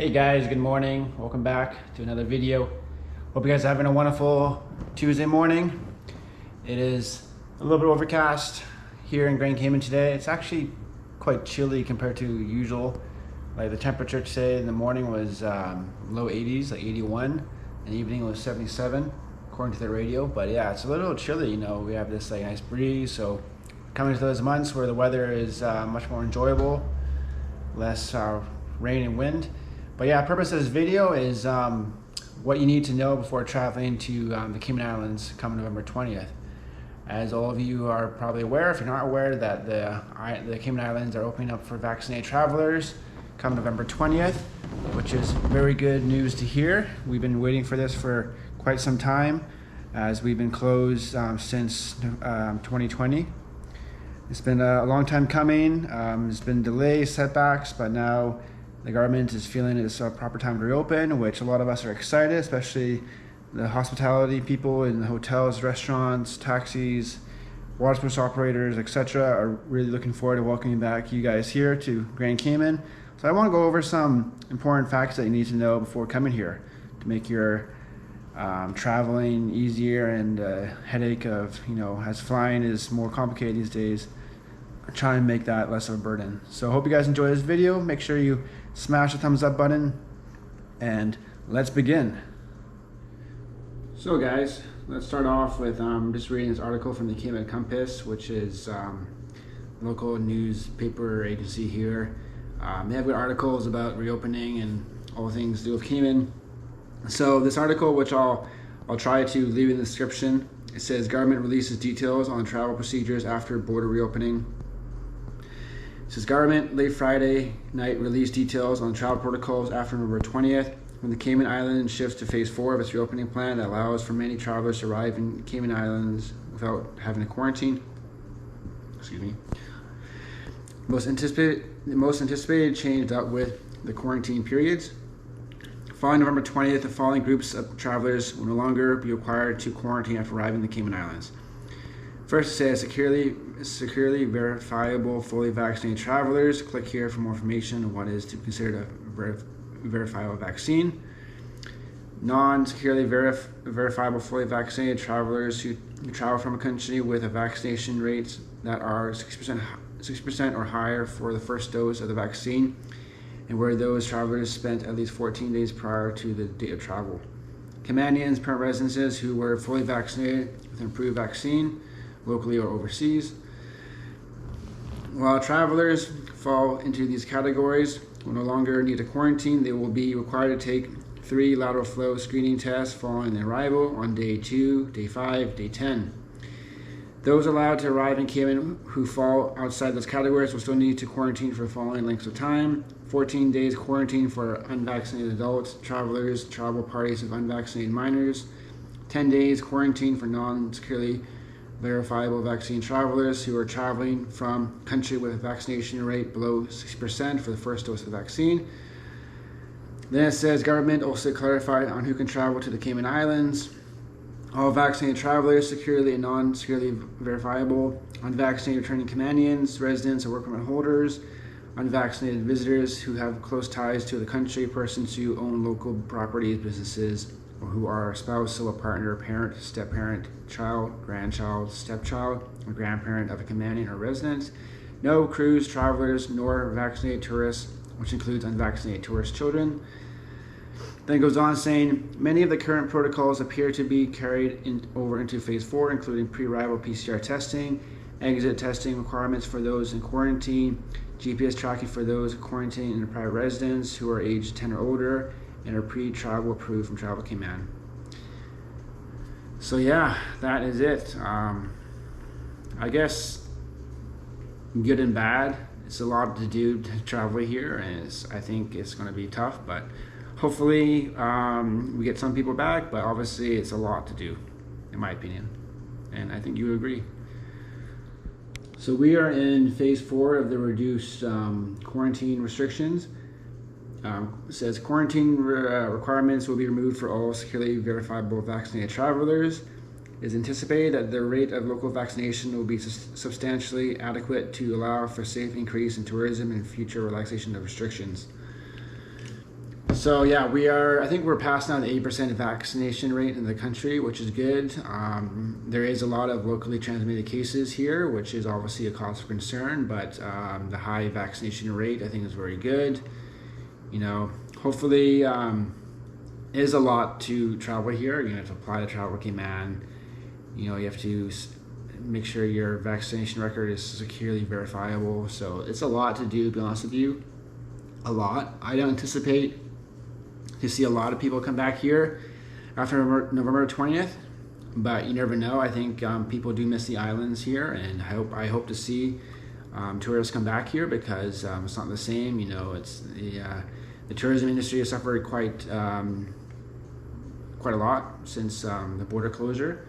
Hey guys, good morning. Welcome back to another video. Hope you guys are having a wonderful Tuesday morning. It is a little bit overcast here in Grand Cayman today. It's actually quite chilly compared to usual. Like the temperature today in the morning was low 80s, like 81, and evening was 77 according to the radio. But yeah, it's a little chilly, you know. We have this like nice breeze, so coming to those months where the weather is much more enjoyable, less rain and wind. But yeah, the purpose of this video is what you need to know before traveling to the Cayman Islands come November 20th. As all of you are probably aware, if you're not aware, that the Cayman Islands are opening up for vaccinated travelers come November 20th, which is very good news to hear. We've been waiting for this for quite some time, as we've been closed since 2020. It's been a long time coming. There's been delays, setbacks, but now the government is feeling it's a proper time to reopen, which a lot of us are excited, especially the hospitality people in the hotels, restaurants, taxis, water sports operators, etc. are really looking forward to welcoming back you guys here to Grand Cayman. So I want to go over some important facts that you need to know before coming here to make your traveling easier, and headache of, as flying is more complicated these days, try and make that less of a burden. So I hope you guys enjoy this video. Make sure you smash the thumbs up button, and let's begin. So guys, let's start off with just reading this article from the Cayman Compass, which is local newspaper agency here. They have good articles about reopening and all things to do with Cayman. So this article, which I'll try to leave in the description, it says government releases details on travel procedures after border reopening. It says government late Friday night released details on travel protocols after November 20th, when the Cayman Islands shifts to phase 4 of its reopening plan that allows for many travelers to arrive in Cayman Islands without having to quarantine. Excuse me. The most anticipated change dealt with the quarantine periods. Following November 20th, the following groups of travelers will no longer be required to quarantine after arriving in the Cayman Islands. First, it says securely verifiable, fully vaccinated travelers. Click here for more information on what is to be considered a verifiable vaccine. Non-securely verifiable, fully vaccinated travelers who travel from a country with a vaccination rate that are 60% or higher for the first dose of the vaccine, and where those travelers spent at least 14 days prior to the date of travel. Caymanians, permanent residences who were fully vaccinated with an approved vaccine, locally or overseas. While travelers fall into these categories will no longer need to quarantine, they will be required to take 3 lateral flow screening tests following their arrival on day 2, day 5, day 10. Those allowed to arrive in Cayman who fall outside those categories will still need to quarantine for the following lengths of time: 14 days quarantine for unvaccinated adults, travelers, travel parties of unvaccinated minors; 10 days quarantine for non-securely verifiable vaccine travelers who are traveling from a country with a vaccination rate below 60% for the first dose of the vaccine. Then it says government also clarified on who can travel to the Cayman Islands. All vaccinated travelers, securely and non-securely verifiable, unvaccinated returning Caymanians, residents or work permit holders, unvaccinated visitors who have close ties to the country, persons who own local properties, businesses, or who are a spouse, sole partner, parent, step-parent, child, grandchild, stepchild, or grandparent of a Caymanian or resident. No cruise travelers nor vaccinated tourists, which includes unvaccinated tourist children. Then it goes on saying, many of the current protocols appear to be carried over into phase 4, including pre-arrival PCR testing, exit testing requirements for those in quarantine, GPS tracking for those quarantining in a private residence who are aged 10 or older, and are pre-travel approved from Travel Cayman. So yeah, that is it. I guess good and bad. It's a lot to do to travel here, and I think it's going to be tough, but hopefully we get some people back, but obviously it's a lot to do, in my opinion, and I think you would agree. So we are in phase 4 of the reduced quarantine restrictions. It says quarantine requirements will be removed for all securely verifiable vaccinated travelers. It is anticipated that the rate of local vaccination will be substantially adequate to allow for safe increase in tourism and future relaxation of restrictions. So yeah, I think we're past now the 80% vaccination rate in the country, which is good. There is a lot of locally transmitted cases here, which is obviously a cause for concern, but the high vaccination rate I think is very good. You know, hopefully it is a lot to travel here. You have to apply to travel Cayman. You know, you have to make sure your vaccination record is securely verifiable. So it's a lot to do, to be honest with you. A lot. I don't anticipate to see a lot of people come back here after November 20th, but you never know. I think people do miss the islands here, and I hope to see tourists come back here, because it's not the same. You know, it's the tourism industry has suffered quite a lot since the border closure.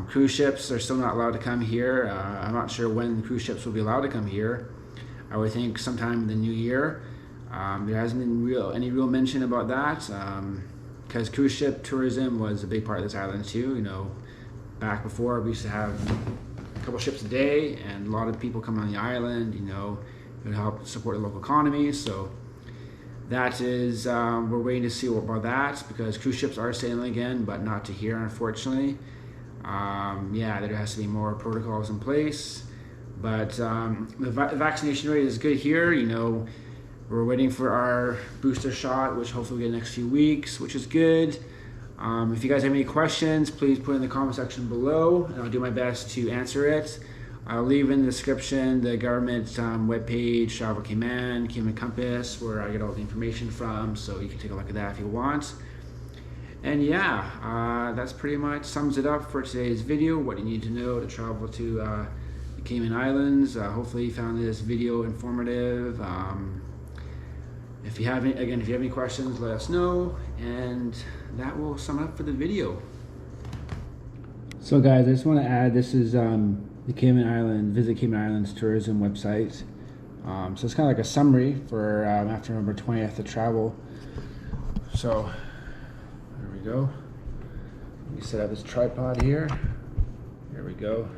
Cruise ships are still not allowed to come here. I'm not sure when cruise ships will be allowed to come here. I would think sometime in the new year. There hasn't been any real mention about that, because cruise ship tourism was a big part of this island too. You know, back before we used to have a couple ships a day, and a lot of people come on the island. You know, it would help support the local economy. So that is, we're waiting to see about that, because cruise ships are sailing again, but not to here, unfortunately. Yeah, there has to be more protocols in place, but the vaccination rate is good here. You know, we're waiting for our booster shot, which hopefully we'll get in the next few weeks, which is good. If you guys have any questions, please put in the comment section below, and I'll do my best to answer it. I'll leave in the description the government webpage, Travel Cayman, Cayman Compass, where I get all the information from, so you can take a look at that if you want. And yeah, that's pretty much sums it up for today's video, what you need to know to travel to the Cayman Islands. Hopefully you found this video informative. If you have any questions, let us know, and that will sum up for the video. So guys, I just want to add, this is the Cayman Island, Visit Cayman Islands tourism website. So it's kind of like a summary for after November 20th to travel. So there we go. Let me set up this tripod here. There we go.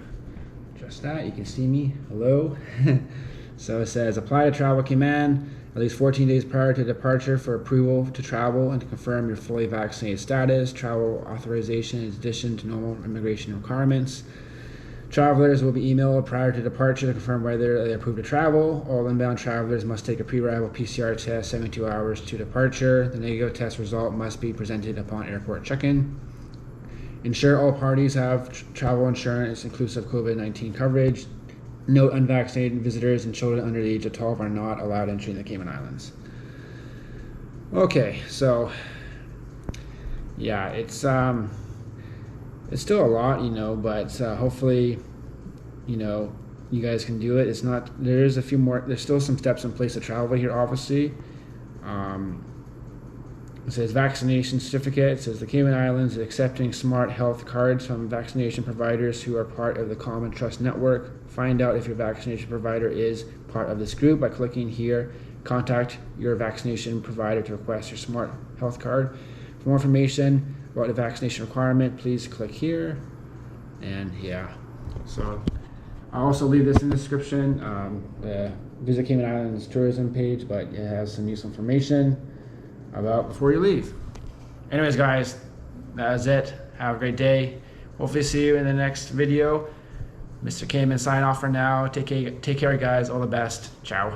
Just that, you can see me. Hello. So it says, apply to Travel Cayman at least 14 days prior to departure for approval to travel and to confirm your fully vaccinated status. Travel authorization in addition to normal immigration requirements. Travelers will be emailed prior to departure to confirm whether they approve to travel. All inbound travelers must take a pre-arrival PCR test 72 hours to departure. The negative test result must be presented upon airport check-in. Ensure all parties have travel insurance inclusive COVID-19 coverage. Note, unvaccinated visitors and children under the age of 12 are not allowed entry in the Cayman Islands. Okay, so yeah, it's still a lot, you know, but hopefully, you know, you guys can do it. It's not, there's still some steps in place to travel here, obviously. It says vaccination certificate. It says the Cayman Islands is accepting smart health cards from vaccination providers who are part of the Common Trust Network. Find out if your vaccination provider is part of this group by clicking here. Contact your vaccination provider to request your smart health card. For more information about the vaccination requirement, please click here. And yeah, so I'll also leave this in the description, the Visit Cayman Islands tourism page, but it has some useful information about before you leave. Anyways guys, that is it. Have a great day. Hopefully see you in the next video. Mr. Cayman sign off for now. Take care guys, all the best. Ciao.